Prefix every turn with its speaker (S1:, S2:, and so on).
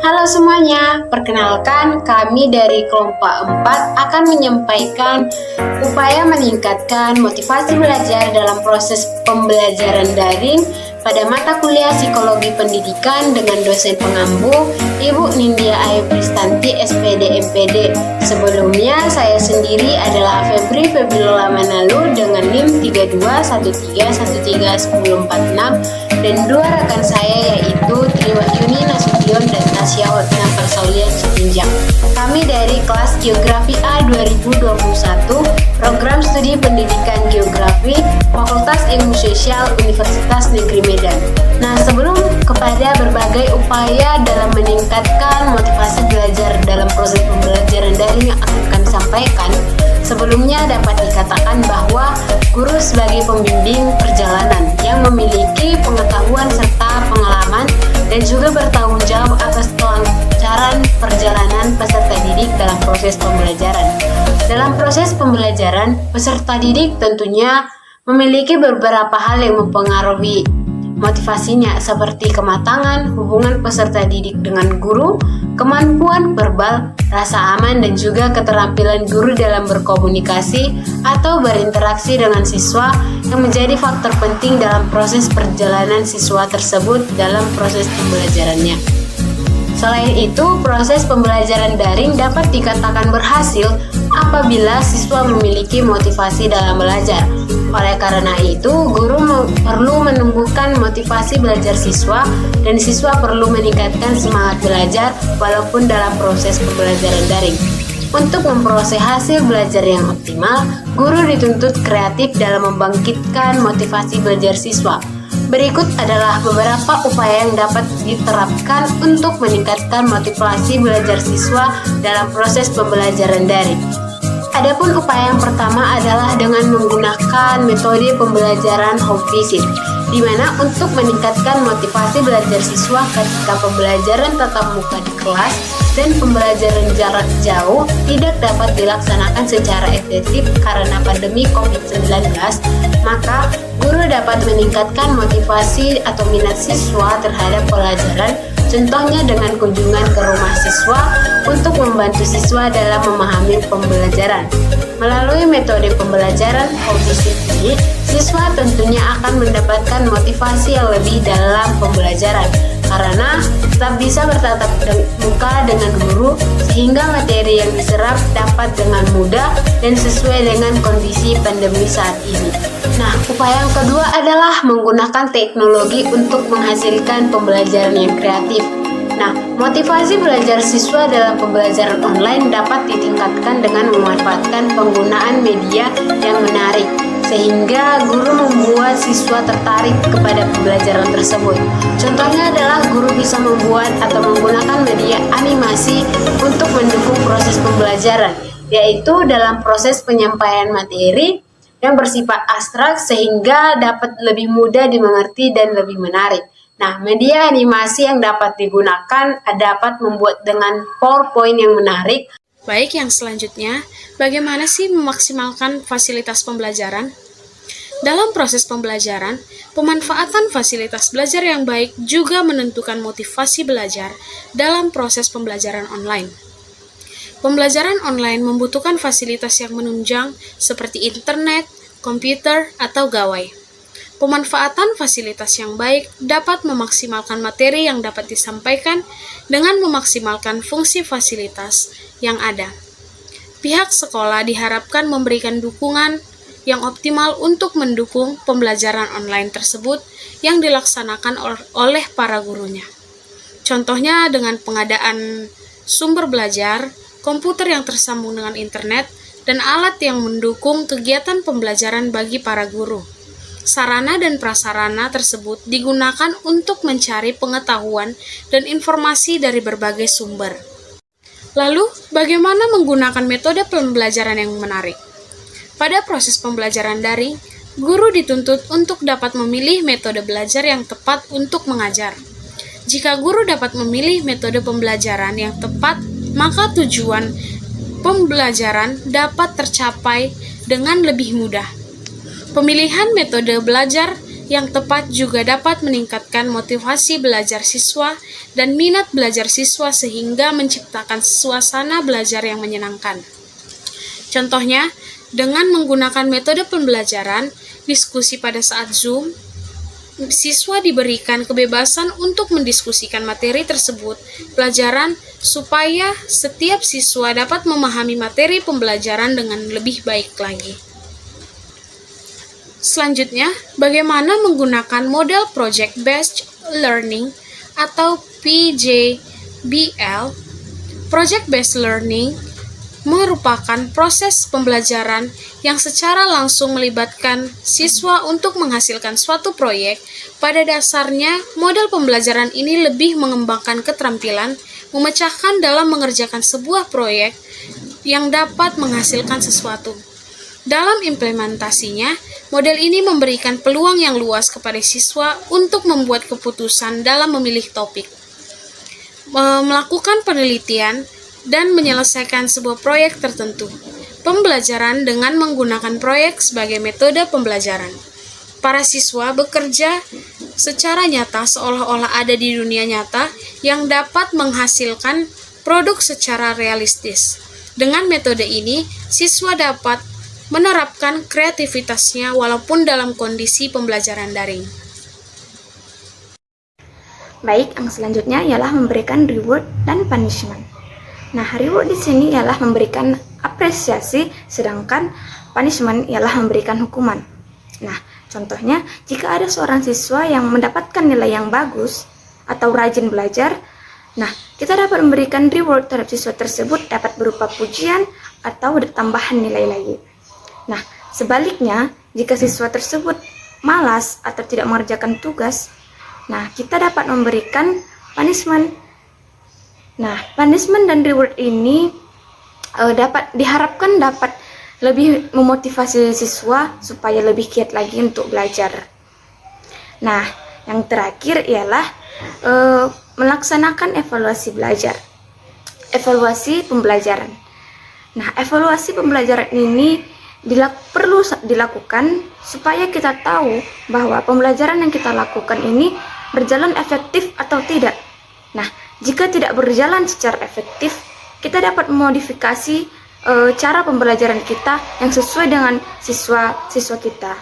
S1: Halo semuanya, perkenalkan kami dari kelompok 4 akan menyampaikan upaya meningkatkan motivasi belajar dalam proses pembelajaran daring pada mata kuliah Psikologi Pendidikan dengan dosen pengampu Ibu Nindya Ayu Pristanti SPD MPD. Sebelumnya saya sendiri adalah Febri Febilola Manalu dengan NIM 3213131046 dan dua rekan saya yaitu Triwahyuni Nasution dan Tasya Hotna Persaulian Sitinjak. Kami dari kelas Geografi A 2021, Program Studi Pendidikan Geografi, Fakultas Ilmu Sosial Universitas Negeri Medan. Nah, sebelum kepada berbagai upaya dalam meningkatkan motivasi belajar dalam proses pembelajaran daring yang akan kami sampaikan, sebelumnya dapat dikatakan bahwa guru sebagai pembimbing perjalanan yang memiliki pengetahuan serta pengalaman dan juga bertanggung jawab atas kelancaran perjalanan peserta didik dalam proses pembelajaran. Dalam proses pembelajaran, peserta didik tentunya memiliki beberapa hal yang mempengaruhi motivasinya seperti kematangan hubungan peserta didik dengan guru, kemampuan verbal, rasa aman dan juga keterampilan guru dalam berkomunikasi atau berinteraksi dengan siswa yang menjadi faktor penting dalam proses perjalanan siswa tersebut dalam proses pembelajarannya. Selain itu, proses pembelajaran daring dapat dikatakan berhasil apabila siswa memiliki motivasi dalam belajar. Oleh karena itu, guru perlu menumbuhkan motivasi belajar siswa dan siswa perlu meningkatkan semangat belajar walaupun dalam proses pembelajaran daring. Untuk memperoleh hasil belajar yang optimal, guru dituntut kreatif dalam membangkitkan motivasi belajar siswa. Berikut adalah beberapa upaya yang dapat diterapkan untuk meningkatkan motivasi belajar siswa dalam proses pembelajaran daring. Adapun upaya yang pertama adalah dengan menggunakan metode pembelajaran home visit, di mana untuk meningkatkan motivasi belajar siswa ketika pembelajaran tatap muka di kelas dan pembelajaran jarak jauh tidak dapat dilaksanakan secara efektif karena pandemi COVID-19, maka guru dapat meningkatkan motivasi atau minat siswa terhadap pelajaran, contohnya dengan kunjungan ke rumah siswa untuk membantu siswa dalam memahami pembelajaran. Melalui metode pembelajaran home visit ini, siswa tentunya akan mendapatkan motivasi yang lebih dalam pembelajaran karena tetap bisa bertatap muka dengan guru sehingga materi yang diserap dapat dengan mudah dan sesuai dengan kondisi pandemi saat ini. Nah, upaya yang kedua adalah menggunakan teknologi untuk menghasilkan pembelajaran yang kreatif. Nah, motivasi belajar siswa dalam pembelajaran online dapat ditingkatkan dengan memanfaatkan penggunaan media yang menarik, sehingga guru membuat siswa tertarik kepada pembelajaran tersebut. Contohnya adalah guru bisa membuat atau menggunakan media animasi untuk mendukung proses pembelajaran, yaitu dalam proses penyampaian materi yang bersifat abstrak sehingga dapat lebih mudah dimengerti dan lebih menarik. Nah, media animasi yang dapat digunakan dapat membuat dengan PowerPoint yang menarik.
S2: Baik, yang selanjutnya, bagaimana sih memaksimalkan fasilitas pembelajaran? Dalam proses pembelajaran, pemanfaatan fasilitas belajar yang baik juga menentukan motivasi belajar dalam proses pembelajaran online. Pembelajaran online membutuhkan fasilitas yang menunjang seperti internet, komputer, atau gawai. Pemanfaatan fasilitas yang baik dapat memaksimalkan materi yang dapat disampaikan dengan memaksimalkan fungsi fasilitas yang ada. Pihak sekolah diharapkan memberikan dukungan yang optimal untuk mendukung pembelajaran online tersebut yang dilaksanakan oleh para gurunya. Contohnya dengan pengadaan sumber belajar, komputer yang tersambung dengan internet, dan alat yang mendukung kegiatan pembelajaran bagi para guru. Sarana dan prasarana tersebut digunakan untuk mencari pengetahuan dan informasi dari berbagai sumber. Lalu, bagaimana menggunakan metode pembelajaran yang menarik? Pada proses pembelajaran daring, guru dituntut untuk dapat memilih metode belajar yang tepat untuk mengajar. Jika guru dapat memilih metode pembelajaran yang tepat, maka tujuan pembelajaran dapat tercapai dengan lebih mudah. Pemilihan metode belajar yang tepat juga dapat meningkatkan motivasi belajar siswa dan minat belajar siswa sehingga menciptakan suasana belajar yang menyenangkan. Contohnya, dengan menggunakan metode pembelajaran, diskusi pada saat Zoom, siswa diberikan kebebasan untuk mendiskusikan materi tersebut, pelajaran, supaya setiap siswa dapat memahami materi pembelajaran dengan lebih baik lagi. Selanjutnya, bagaimana menggunakan model Project Based Learning atau PJBL. Project Based Learning merupakan proses pembelajaran yang secara langsung melibatkan siswa untuk menghasilkan suatu proyek. Pada dasarnya, model pembelajaran ini lebih mengembangkan keterampilan memecahkan dalam mengerjakan sebuah proyek yang dapat menghasilkan sesuatu. Dalam implementasinya, model ini memberikan peluang yang luas kepada siswa untuk membuat keputusan dalam memilih topik, melakukan penelitian, dan menyelesaikan sebuah proyek tertentu. Pembelajaran dengan menggunakan proyek sebagai metode pembelajaran. Para siswa bekerja secara nyata seolah-olah ada di dunia nyata yang dapat menghasilkan produk secara realistis. Dengan metode ini, siswa dapat menerapkan kreativitasnya walaupun dalam kondisi pembelajaran daring.
S3: Baik, yang selanjutnya ialah memberikan reward dan punishment. Nah, reward di sini ialah memberikan apresiasi, sedangkan punishment ialah memberikan hukuman. Nah, contohnya, jika ada seorang siswa yang mendapatkan nilai yang bagus atau rajin belajar, nah, kita dapat memberikan reward terhadap siswa tersebut dapat berupa pujian atau tambahan nilai lagi. Nah, sebaliknya, jika siswa tersebut malas atau tidak mengerjakan tugas, nah, kita dapat memberikan punishment. Nah, punishment dan reward ini diharapkan dapat lebih memotivasi siswa supaya lebih giat lagi untuk belajar. Nah, yang terakhir ialah melaksanakan evaluasi belajar. Evaluasi pembelajaran. Nah, evaluasi pembelajaran ini perlu dilakukan supaya kita tahu bahwa pembelajaran yang kita lakukan ini berjalan efektif atau tidak. Nah, jika tidak berjalan secara efektif, kita dapat memodifikasi cara pembelajaran kita yang sesuai dengan siswa-siswa kita.